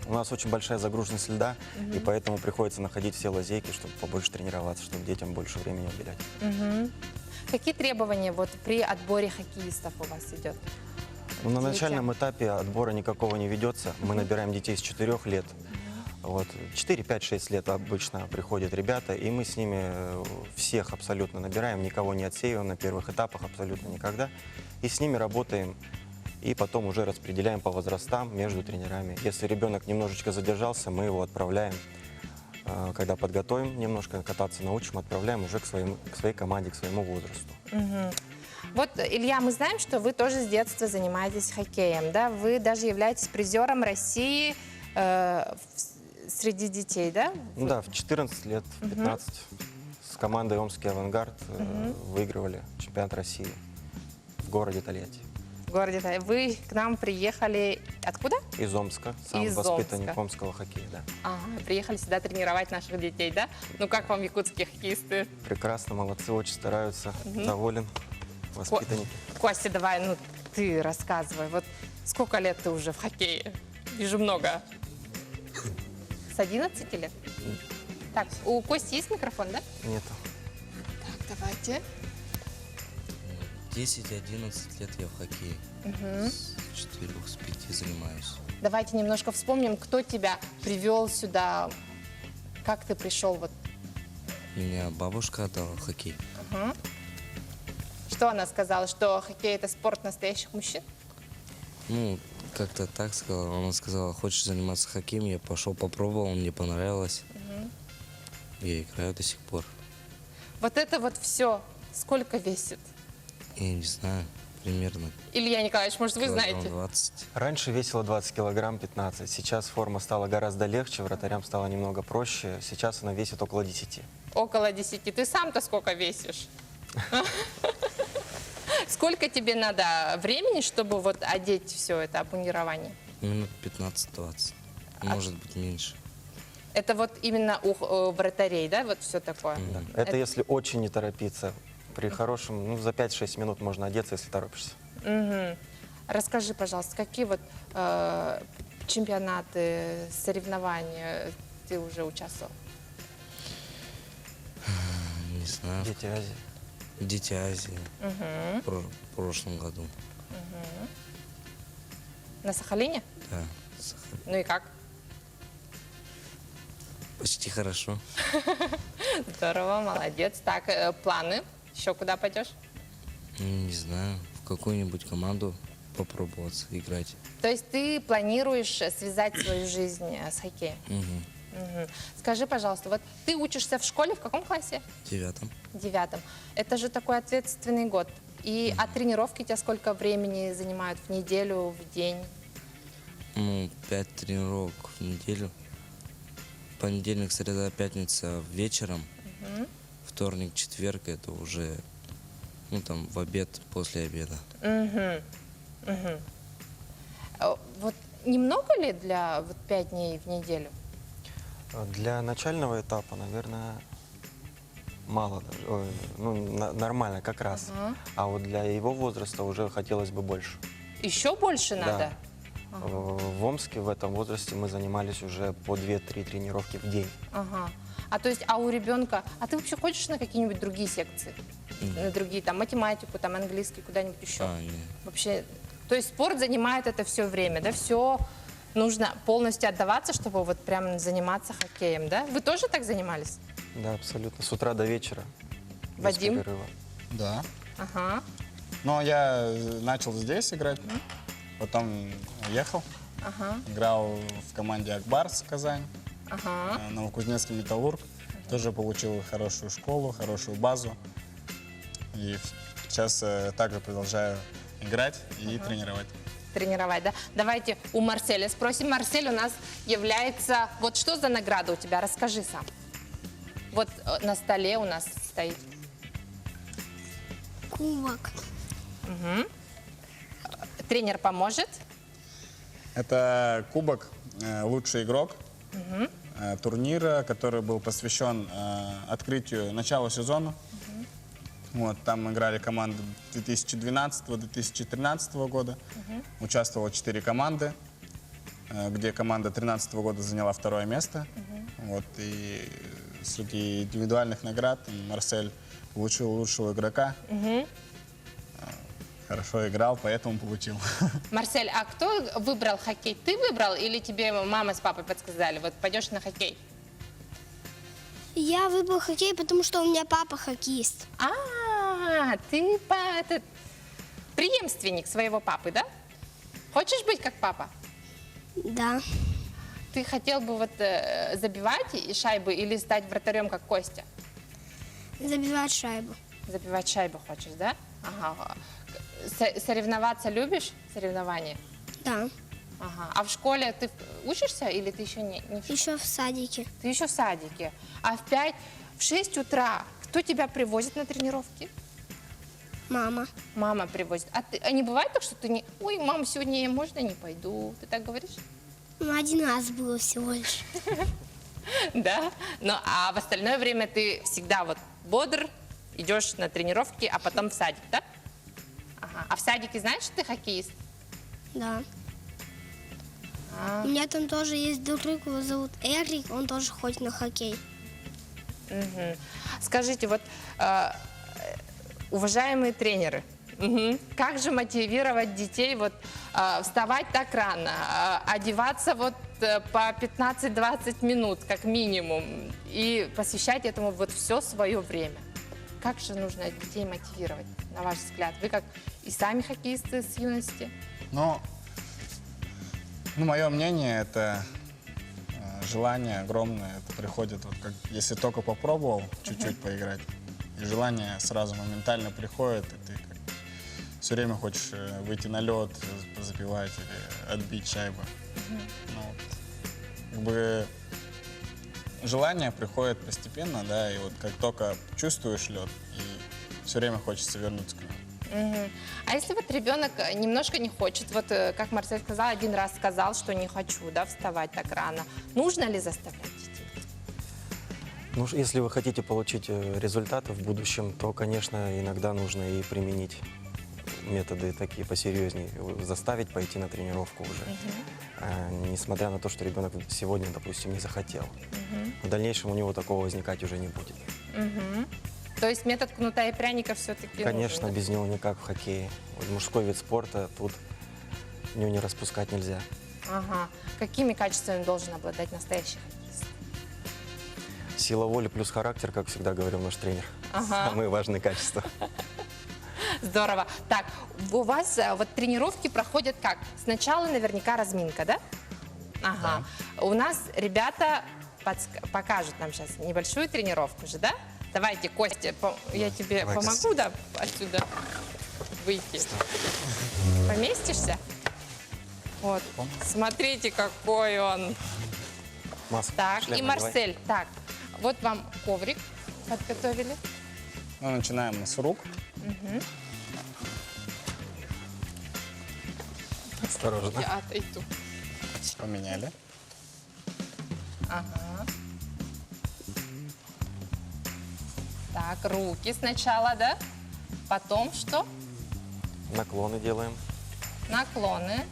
У нас очень большая загруженность льда, и поэтому приходится находить все лазейки, чтобы побольше тренироваться, чтобы детям больше времени уделять.
Какие требования вот при отборе хоккеистов у вас идет?
Ну, на
Детям.
начальном этапе отбора никакого не ведется. Мы набираем детей с 4 лет. Вот. 4, 5, 6 лет обычно приходят ребята, и мы с ними всех абсолютно набираем, никого не отсеиваем на первых этапах абсолютно никогда. И с ними работаем, и потом уже распределяем по возрастам между тренерами. Если ребенок немножечко задержался, мы его отправляем, когда подготовим, немножко кататься научим, отправляем уже к своей команде, к своему возрасту.
Вот, Илья, мы знаем, что вы тоже с детства занимаетесь хоккеем, да? Вы даже являетесь призером России среди детей, да?
Ну да, в 14 лет, в 15 с командой «Омский авангард» выигрывали чемпионат России в городе Тольятти.
В городе. Вы к нам приехали откуда?
Из Омска, сам
Из
воспитанник
Омска.
омского хоккея, да.
Ага, приехали сюда тренировать наших детей, да? Ну как вам якутские хоккеисты?
Прекрасно, молодцы, очень стараются, доволен, воспитанники.
Костя, давай, ну ты рассказывай. Вот сколько лет ты уже в хоккее? Вижу много. С 11 лет? Так, у Кости есть микрофон, да?
Нету.
Так, давайте.
10-11 лет я в хоккее. С 4-5 занимаюсь.
Давайте немножко вспомним, кто тебя привел сюда, как ты пришел вот.
Меня бабушка отдала в хоккей.
Что она сказала, что хоккей это спорт настоящих мужчин?
Ну, как-то так сказала. Она сказала, хочешь заниматься хоккеем? Я пошел, попробовал, мне понравилось. Я играю до сих пор.
Вот это вот все сколько весит?
Я не знаю, примерно
Илья Николаевич, может, вы
килограмм
знаете?
20.
Раньше весило 20 килограмм, 15. Сейчас форма стала гораздо легче, вратарям стало немного проще. Сейчас она весит около 10.
Около 10. Ты сам-то сколько весишь? Сколько тебе надо времени, чтобы вот одеть все это обмундирование?
Минут 15-20. Может быть, меньше.
Это вот именно у вратарей, да, вот все такое?
Это если очень не торопиться. При хорошем, ну, за 5-6 минут можно одеться, если торопишься.
Расскажи, пожалуйста, какие вот чемпионаты, соревнования ты уже участвовал?
Не знаю,
Дети Азии.
в Дети Азии в прошлом году.
На Сахалине?
Да,
Ну и как?
почти хорошо.
Здорово, молодец. Так, планы? Еще куда пойдешь?
Не знаю, в какую-нибудь команду попробовать играть.
То есть ты планируешь связать свою жизнь с хоккеем? Скажи, пожалуйста, вот ты учишься в школе в каком классе?
В 9.
9. Это же такой ответственный год. И от тренировки у тебя сколько времени занимают в неделю, в день?
Ну, 5 тренировок в неделю. Понедельник, среда, пятница вечером. Вторник, четверг это уже, ну там в обед, после обеда.
Вот немного ли для вот 5 дней в неделю?
Для начального этапа, наверное, мало даже. Ой, ну, нормально как раз. А вот для его возраста уже хотелось бы больше.
Еще больше
Да.
надо?
В Омске в этом возрасте мы занимались уже по 2-3 тренировки в день.
Ага. А то есть, а у ребенка, а ты вообще ходишь на какие-нибудь другие секции? На другие, там, математику, там, английский, куда-нибудь еще?
Нет.
Вообще, то есть спорт занимает это все время, да? Все нужно полностью отдаваться, чтобы вот прям заниматься хоккеем, да? Вы тоже так занимались?
Да, абсолютно. С утра до вечера. Без
Вадим?
перерыва.
Да.
Ага,
Но я начал здесь играть, потом уехал.
ага,
Играл в команде «Акбарс» Казань,
ага.
Новокузнецкий «Металлург». Тоже получил хорошую школу, хорошую базу. И сейчас также продолжаю играть и тренировать.
Тренировать, да? Давайте у Марселя спросим. Марсель у нас является... Вот что за награда у тебя? Расскажи сам. Вот на столе у нас стоит.
Кубок.
Тренер поможет?
Это кубок «Лучший игрок» турнира, который был посвящен открытию начала сезона. Вот, там играли команды 2012-2013 года. Участвовало 4 команды, где команда 2013 года заняла 2-е место. Вот, и среди индивидуальных наград Марсель получил лучшего игрока. Хорошо играл, поэтому получил.
Марсель, а кто выбрал хоккей? Ты выбрал или тебе мама с папой подсказали? Вот пойдешь на хоккей?
Я выбрал хоккей, потому что у меня папа хоккеист.
Ты этот, преемственник своего папы, да? Хочешь быть как папа?
Да.
Ты хотел бы вот забивать и шайбы или стать вратарем, как Костя?
Забивать шайбу.
Забивать шайбу хочешь, да? Ага. Соревноваться любишь? Соревнования?
Да.
Ага. А в школе ты учишься или ты еще не в школе?
Еще в садике.
Ты еще в садике. А в 6 утра кто тебя привозит на тренировки?
Мама.
Мама привозит. А не бывает так, что ты не... Ой, мам, сегодня можно не пойду? Ты так говоришь?
Ну, один раз было всего лишь.
Да? Ну, а в остальное время ты всегда вот бодр, идешь на тренировки, а потом в садик, да? Ага. А в садике знаешь, что ты хоккеист?
Да. У меня там тоже есть друг, его зовут Эрик, он тоже ходит на хоккей.
Мгм. Скажите, вот, уважаемые тренеры, как же мотивировать детей вот вставать так рано, одеваться вот по 15-20 минут как минимум и посвящать этому вот все свое время? Как же нужно детей мотивировать, на ваш взгляд? Вы как и сами хоккеисты с юности?
Ну, мое мнение, это желание огромное. Это приходит, вот как, если только попробовал чуть-чуть поиграть, и желание сразу моментально приходит, и ты как, все время хочешь выйти на лед, забивать или отбить шайбу. Ну, вот, как бы желание приходит постепенно, да, и вот как только чувствуешь лед, и все время хочется вернуться к нему.
А если вот ребенок немножко не хочет, вот как Марсель сказал, один раз сказал, что не хочу, да, вставать так рано, нужно ли заставлять детей?
Ну, если вы хотите получить результаты в будущем, то, конечно, иногда нужно и применить методы такие посерьезнее, заставить пойти на тренировку уже, несмотря на то, что ребенок сегодня, допустим, не захотел. В дальнейшем у него такого возникать уже не будет.
То есть метод кнута и пряника все-таки
Конечно,
нужен, да?
без него никак в хоккее. Вот мужской вид спорта, тут не распускать нельзя.
Ага. Какими качествами должен обладать настоящий хоккеист?
Сила воли плюс характер, как всегда говорил наш тренер. Самые важные качества.
Здорово. Так, у вас вот тренировки проходят как? Сначала наверняка разминка, да? Ага. Да. У нас ребята покажут нам сейчас небольшую тренировку же, да? Давайте, Костя, я тебе помогу, да, отсюда выйти. Поместишься? Вот, смотрите, какой он.
Маску,
Так,
шлем
и
надевай.
Марсель. Так, вот вам коврик подготовили.
Мы начинаем с рук.
Осторожно.
Я отойду.
Поменяли.
Ага. Так, руки сначала, да? Потом что?
Наклоны делаем.
Наклоны.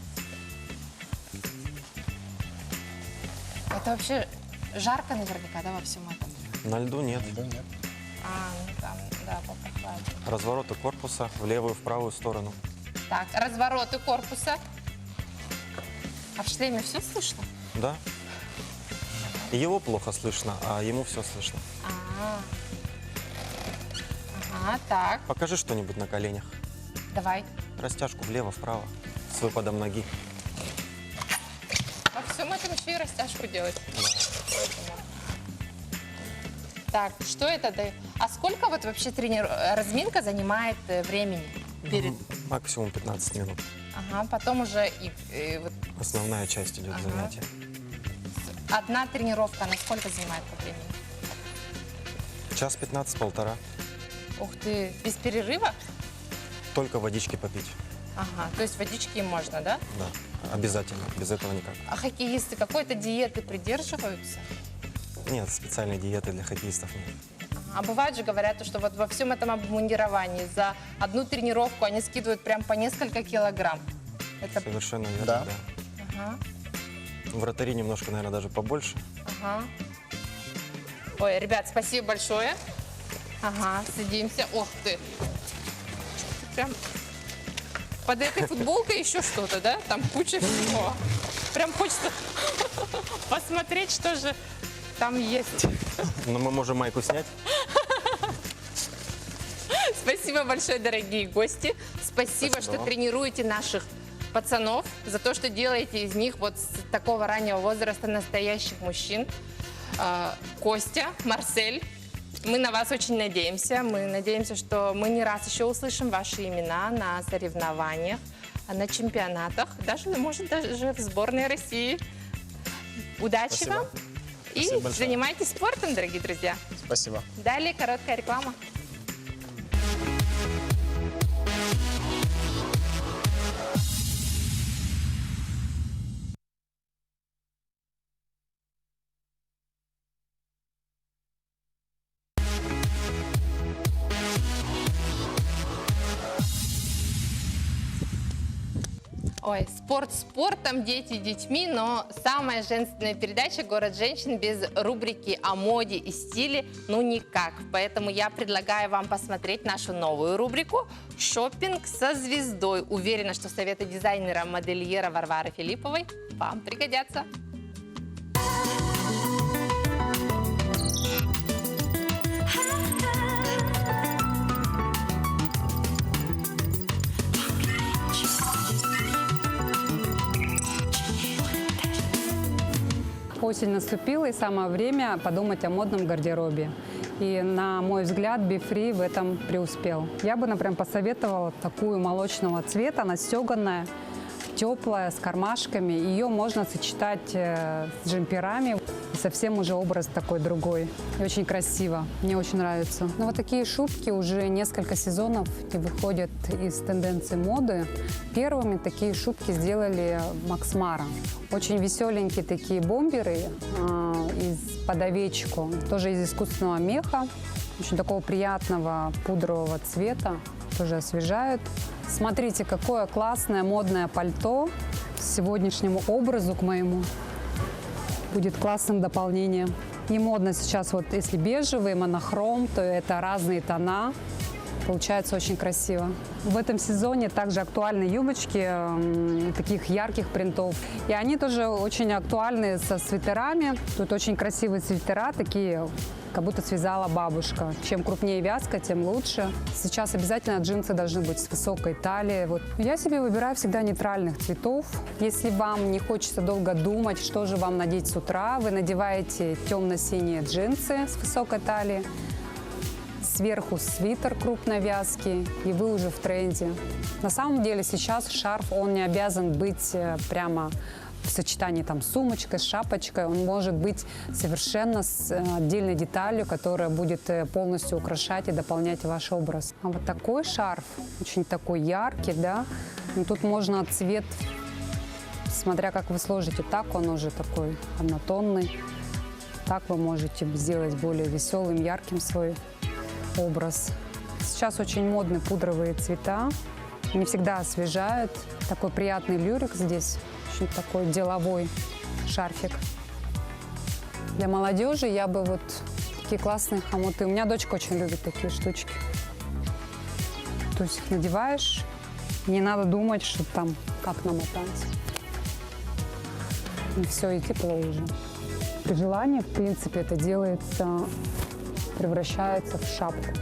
Это вообще жарко наверняка, да, во всем этом?
На льду нет.
Да нет.
Ну там, да, попрохладнее.
Развороты корпуса в левую, в правую сторону.
Так, развороты корпуса. А в шлеме все слышно?
Да. Его плохо слышно, а ему все слышно.
Ага, так,
Покажи что-нибудь на коленях.
давай.
Растяжку влево, вправо, с выпадом ноги.
Во всем этом еще и растяжку делать. Так, что это дает? А сколько вот вообще разминка занимает времени перед?
Максимум 15 минут.
Ага, потом уже вот
Основная часть идет занятия.
одна тренировка, она сколько занимает по времени?
Час 15-1,5.
Ух ты, без перерыва?
Только водички попить.
Ага, то есть водички им можно, да?
Да, обязательно. Без этого никак.
А хоккеисты какой-то диеты придерживаются?
Нет, специальной диеты для хоккеистов нет.
А бывает же, говорят, что вот во всем этом обмундировании за одну тренировку они скидывают прям по несколько килограмм. Это...
Совершенно верно,
Да.
да.
Ага,
Вратари немножко, наверное, даже побольше.
ага. Ой, ребят, спасибо большое. Ага, садимся. Ох ты. Прям под этой футболкой еще что-то, да? Там куча всего. Прям хочется посмотреть, что же там есть.
Но мы можем майку снять.
Спасибо большое, дорогие гости. Спасибо,
Спасибо
что
вам.
тренируете наших пацанов, за то, что делаете из них вот с такого раннего возраста настоящих мужчин. Костя, Марсель, мы на вас очень надеемся. Мы надеемся, что мы не раз еще услышим ваши имена на соревнованиях, на чемпионатах, даже, может, даже в сборной России. Удачи
Спасибо.
вам и
Спасибо большое.
занимайтесь спортом, дорогие друзья.
Спасибо.
Далее короткая реклама. Ой, спорт спортом, дети детьми, но самая женственная передача «Город женщин» без рубрики о моде и стиле ну никак. Поэтому я предлагаю вам посмотреть нашу новую рубрику «Шоппинг со звездой». Уверена, что советы дизайнера-модельера Варвары Филипповой вам пригодятся.
Осень наступила, и самое время подумать о модном гардеробе. И, на мой взгляд, Be Free в этом преуспел. Я бы, например, посоветовала такую молочного цвета, она стеганая, теплая, с кармашками. Ее можно сочетать с джемперами. И совсем уже образ такой другой. И очень красиво. Мне очень нравится. Но вот такие шубки уже несколько сезонов выходят из тенденции моды. Первыми такие шубки сделали Макс Мара. Очень веселенькие такие бомберы под овечку. Тоже из искусственного меха. Очень такого приятного пудрового цвета. Тоже освежают. Смотрите, какое классное модное пальто сегодняшнему образу к моему. Будет классным дополнением. Не модно сейчас, вот если бежевый, монохром, то это разные тона. Получается очень красиво. В этом сезоне также актуальны юбочки таких ярких принтов. И они тоже очень актуальны со свитерами. Тут очень красивые свитера, такие, как будто связала бабушка. Чем крупнее вязка, тем лучше. Сейчас обязательно джинсы должны быть с высокой талией. Вот. Я себе выбираю всегда нейтральных цветов. Если вам не хочется долго думать, что же вам надеть с утра, вы надеваете темно-синие джинсы с высокой талией, сверху свитер крупной вязки, и вы уже в тренде. На самом деле сейчас шарф, он не обязан быть прямо в сочетании там, с сумочкой, с шапочкой. Он может быть совершенно с отдельной деталью, которая будет полностью украшать и дополнять ваш образ. А вот такой шарф, очень такой яркий, да, и тут можно цвет, смотря как вы сложите, так он уже такой однотонный. Так вы можете сделать более веселым, ярким свой образ. Сейчас очень модны пудровые цвета. Они всегда освежают. Такой приятный люрекс здесь. Очень такой деловой шарфик. Для молодежи я бы вот такие классные хомуты. У меня дочка очень любит такие штучки. То есть их надеваешь, не надо думать, что там как намотать. И все, и тепло уже. При желании, в принципе, это делается, превращается в шапку.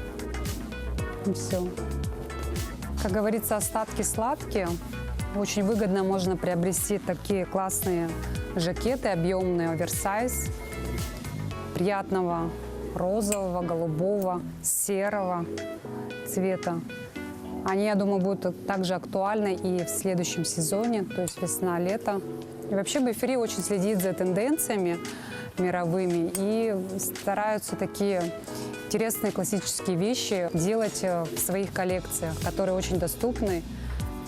И все. Как говорится, остатки сладкие. Очень выгодно можно приобрести такие классные жакеты, объемные, оверсайз, приятного розового, голубого, серого цвета. Они, я думаю, будут также актуальны и в следующем сезоне, то есть весна-лето. И вообще Бифри очень следит за тенденциями мировыми и стараются такие интересные классические вещи делать в своих коллекциях, которые очень доступны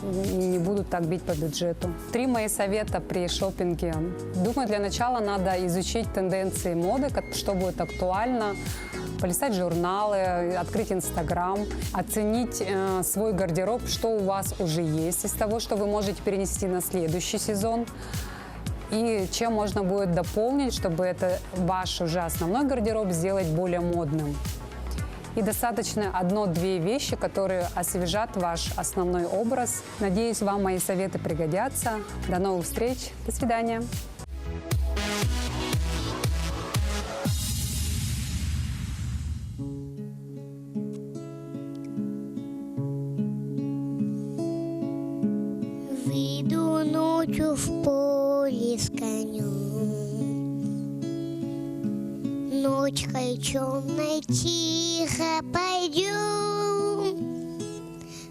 и не будут так бить по бюджету. 3 мои совета при шопинге. Думаю, для начала надо изучить тенденции моды, что будет актуально, полистать журналы, открыть Инстаграм, оценить свой гардероб, что у вас уже есть из того, что вы можете перенести на следующий сезон, и чем можно будет дополнить, чтобы это ваш уже основной гардероб сделать более модным. И достаточно 1-2 вещи, которые освежат ваш основной образ. Надеюсь, вам мои советы пригодятся. До новых встреч. До свидания.
Выйду ночью в поле с конем. Ночкой темной тихо пойдем.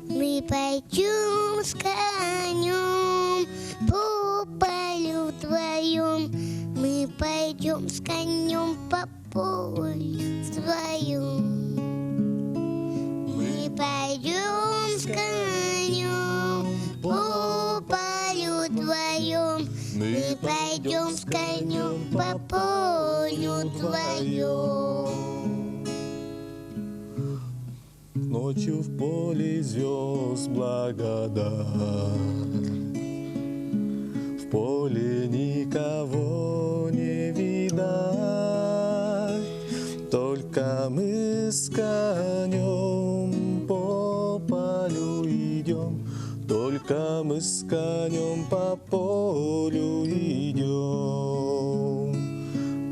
Мы пойдем с конем по полю вдвоем. Мы пойдем с конем по полю вдвоем. Мы пойдем с конем по полю вдвоем. Мы пойдем с конем по полю вдвоем.
Ночью в поле звезд благодать, в поле никого не видать, только мы с конем по полю идем. Только мы с конем по полю идем.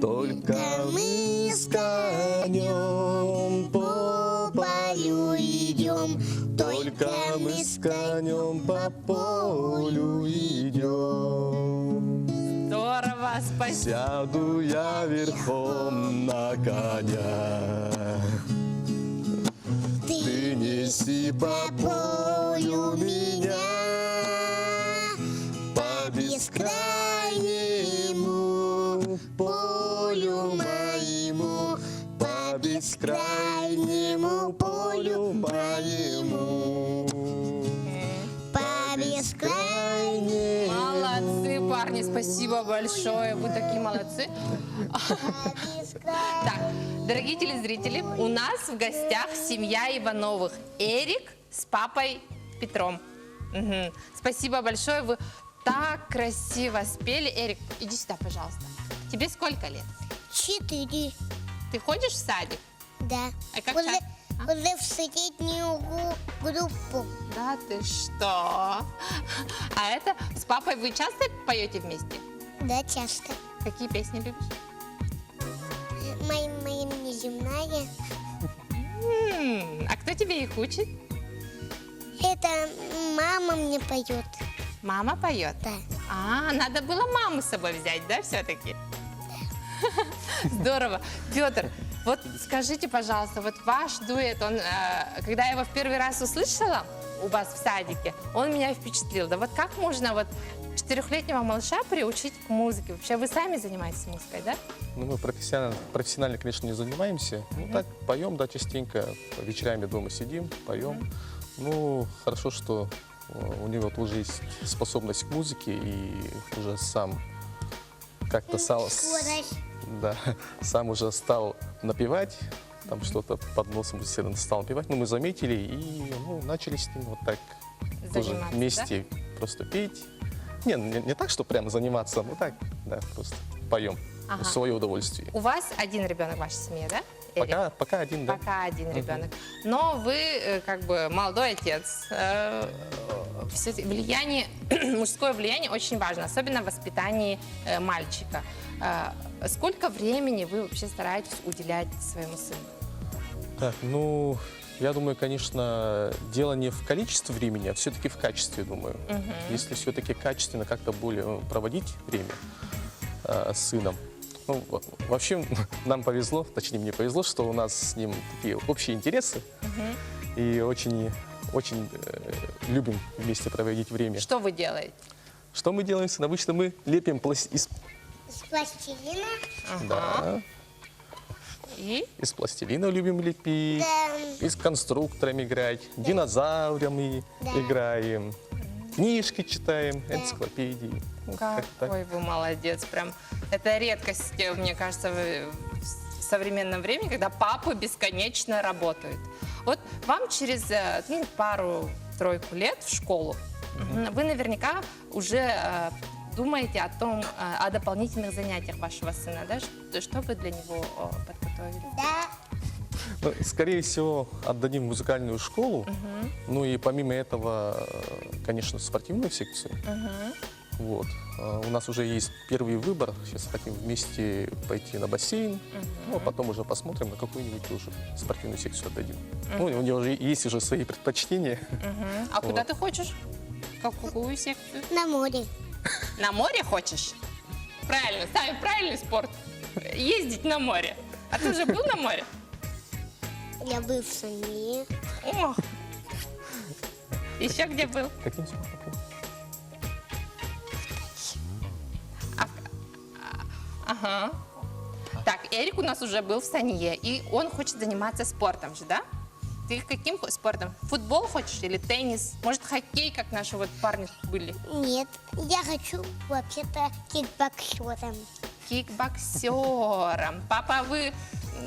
Только мы с конем по полю идем. Только мы с конем по полю идем.
Здорово, спасибо.
Сяду я верхом на коня. Ты неси по полю меня, по бескрайнему полю моему, по бескрайнему полю моему, по бескрайнему.
Молодцы, парни, спасибо большое. Вы такие молодцы. Так, дорогие телезрители, у нас в гостях семья Ивановых. Эрик с папой Петром. Мгм. Спасибо большое, вы так красиво спели. Эрик, иди сюда, пожалуйста. Тебе сколько лет?
4.
Ты ходишь в садик?
Да.
А как
Уже
часто?
в среднюю группу.
Да ты что? А это с папой вы часто поете вместе?
Да, часто.
Какие песни любишь?
Моя неземная.
А кто тебе их учит?
Это мама мне поет.
Мама поет?
Да.
А, надо было маму с собой взять, да, все-таки? Здорово. Петр, вот скажите, пожалуйста, вот ваш дуэт, он, когда я его в первый раз услышала у вас в садике, он меня впечатлил. Да вот как можно вот 4-летнего малыша приучить к музыке? Вообще вы сами занимаетесь музыкой, да?
Ну, мы профессионально, конечно, не занимаемся. Ну, так, поем, да, частенько. Вечерами дома сидим, поем. Ну, хорошо, что у него тоже есть способность к музыке, и уже сам как-то сам уже стал напевать, там что-то под носом стал напевать. Ну, мы заметили и начали с ним вот так тоже вместе, да? Просто петь. Не так, что прямо заниматься, но так, да, просто поем.
Ага.
в свое удовольствие.
У вас один ребенок в вашей семье, да? Эрик?
Пока один, да.
Пока один ребенок. Но вы как бы молодой отец. Влияние, мужское влияние очень важно, особенно в воспитании мальчика. Сколько времени вы вообще стараетесь уделять своему сыну?
Так, ну, я думаю, конечно, дело не в количестве времени, а все-таки в качестве, думаю. Если все-таки качественно как-то более проводить время с сыном. Ну, вообще, нам повезло, точнее, мне повезло, что у нас с ним такие общие интересы. И очень любим вместе проводить время.
Что вы делаете?
Что мы делаем? Обычно мы лепим из...
С пластилина?
Да.
И?
Из пластилина любим лепить, и с конструкторами играть, динозаврами играем, книжки читаем, энциклопедии. Вот как-то так.
Какой вы молодец. Прям это редкость, мне кажется, в современном времени, когда папы бесконечно работают. Вот вам через пару-тройку лет в школу вы наверняка уже думаете о дополнительных занятиях вашего сына, да? Что вы для него подготовили?
Да.
Ну, скорее всего, отдадим в музыкальную школу. Ну и помимо этого, конечно, спортивную секцию. Вот. У нас уже есть первый выбор. Сейчас хотим вместе пойти на бассейн. Ну, а потом уже посмотрим, на какую-нибудь уже спортивную секцию отдадим. Ну, у него уже есть уже свои предпочтения.
А куда ты хочешь? Какую секцию?
На море.
На море хочешь? Правильно, самый правильный спорт. Ездить на море. А ты уже был на море?
Я был в Сане.
О! Еще где был?
Каким спортом?
Ага. Так, Эрик у нас уже был в Санье, и он хочет заниматься спортом же, да? Ты каким спортом? Футбол хочешь или теннис? Может, хоккей, как наши вот парни были?
Нет, я хочу вообще-то кикбоксером.
Кикбоксером. Папа, вы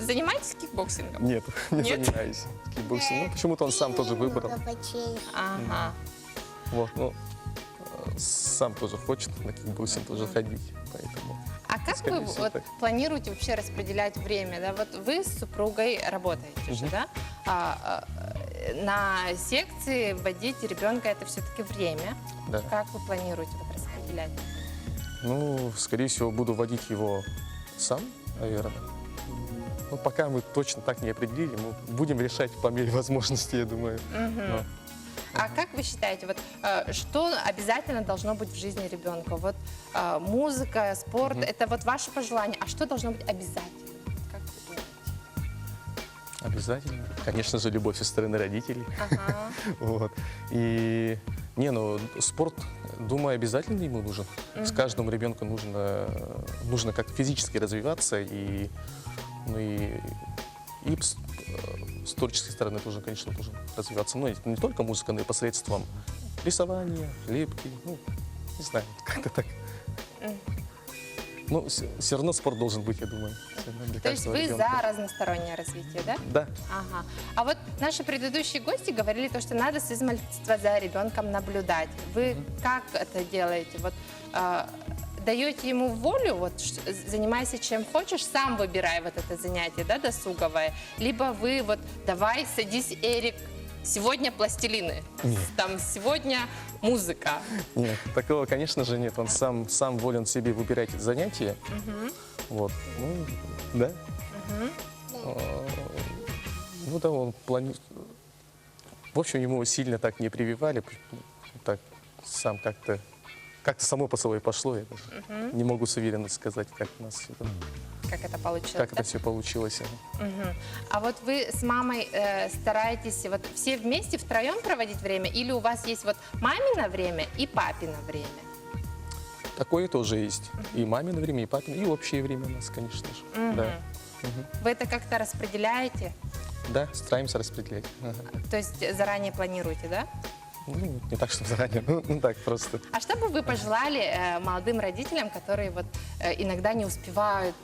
занимаетесь кикбоксингом?
Нет, не
Нет?
занимаюсь кикбоксингом. Ну, почему-то он сам тоже выбрал.
Ага.
Вот, ну, сам тоже хочет на кикбоксинг тоже ходить, поэтому...
А как
скорее
вы
всего,
вот
так.
планируете вообще распределять время? Да? Вот вы с супругой работаете же, да? На секции водить ребенка это все-таки время.
Да.
Как вы планируете вот распределять?
Ну, скорее всего, буду водить его сам, наверное. Ну, пока мы точно так не определили, мы будем решать по мере возможности, я думаю. Но
А как вы считаете, вот что обязательно должно быть в жизни ребенка? Вот музыка, спорт, это вот ваше пожелание. А что должно быть обязательно? Как вы думаете?
обязательно. Конечно же, любовь со стороны родителей.
Ага.
Вот. И, спорт, думаю, обязательно ему нужен. С каждому ребенку нужно как физически развиваться, и с творческой стороны тоже, конечно, должен развиваться. Но не только музыка, но и посредством рисования, лепки, не знаю, как-то так. Но все равно спорт должен быть, я думаю.
То есть вы за разностороннее развитие, да?
Да.
Ага. А вот наши предыдущие гости говорили то, что надо с измальства за ребенком наблюдать. Вы как это делаете? Вот даете ему волю, вот занимайся чем хочешь, сам выбирай вот это занятие, да, досуговое. Либо вы вот давай, садись, Эрик, сегодня пластилины, там сегодня музыка.
Нет, такого, конечно же, нет. Он сам волен себе выбирать занятия. Вот. Да. Да, он планирует. В общем, ему сильно так не прививали. Так сам как-то само по собой пошло. Я даже не могу с уверенностью сказать, как у нас
Как это получилось?
как это все получилось.
А вот вы с мамой стараетесь вот все вместе втроем проводить время, или у вас есть вот мамино время и папино время?
Такое тоже есть. И мамино время, и папино, и общее время у нас, конечно же. Да.
Вы это как-то распределяете?
Да, стараемся распределять.
То есть заранее планируете, да?
Не так, чтобы заранее, так просто.
А что бы вы пожелали молодым родителям, которые вот иногда не успевают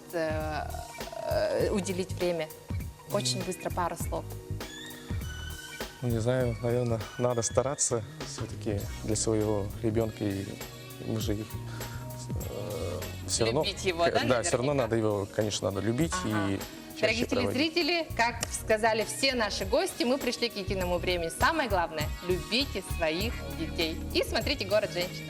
уделить время? Очень быстро, пару слов.
Не знаю, наверное, надо стараться все-таки для своего ребенка, и мы же их все равно,
любить его, да,
да, все равно
наверняка?
надо его, конечно, надо любить и
Дорогие
чаще проводить.
телезрители, как сказали все наши гости, мы пришли к единому времени. Самое главное – любите своих детей и смотрите «Город женщин».